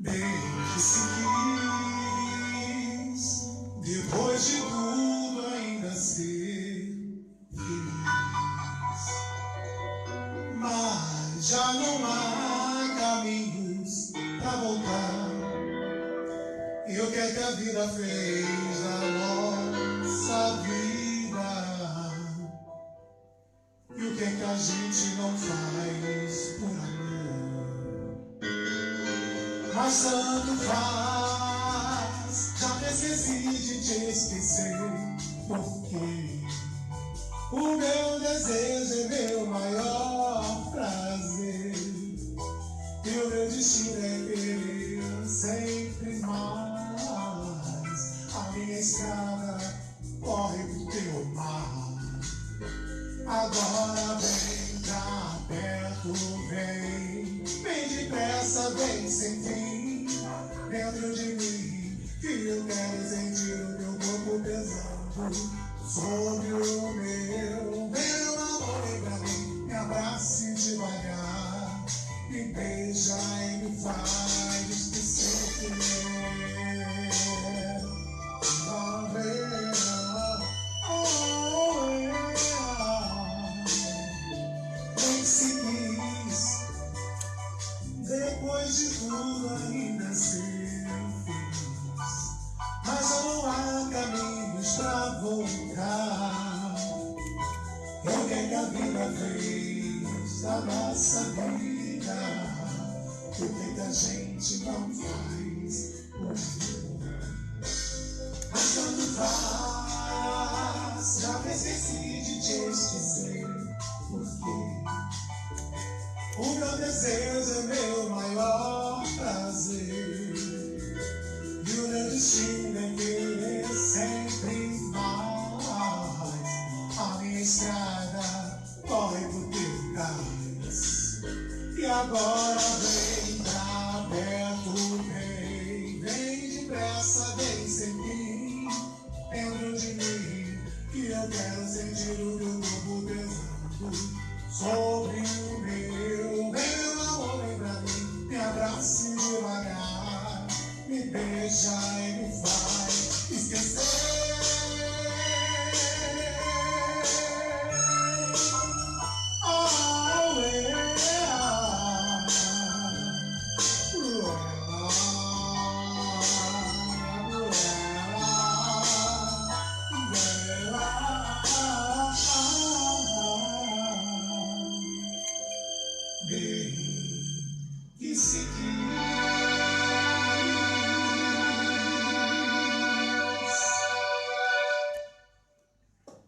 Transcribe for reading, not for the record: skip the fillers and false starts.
Desde quis, depois de tudo ainda ser feliz. Mas já não há caminhos pra voltar. E o que é que a vida fez na nossa vida? E o que é que a gente não faz por amor? Mas tanto faz, já me esqueci de te esquecer. Porque o meu desejo é meu maior prazer. E o meu destino é querer sempre mais. A minha estrada corre pro teu mar. Agora vem pra perto, vem. Vem depressa, vem sem fim. Dentro de mim, que eu quero sentir o teu corpo pesando sobre o meu. Meu amor, vem pra mim, me abrace devagar. Me beija e me faz esquecer que nem se quis, depois de tudo ainda ser feliz. Mas já não há caminhos pra voltar. O que é que a vida fez da nossa vida? O que é que a gente não faz por amor? Mas tanto faz, já me esqueci de te esquecer. Porque o meu desejo é meu maior prazer. E o meu destino é querer sempre mais. A minha estrada corre pro teu cais. E agora vem pra perto, vem. Vem depressa, vem sem fim. Dentro de mim, que eu quero sentir o teu corpo pesando sobre o meu. Meu amor, vem pra mim, me abrace devagar. Me beija e me faz esquecer. Oh, yeah. Bem, que se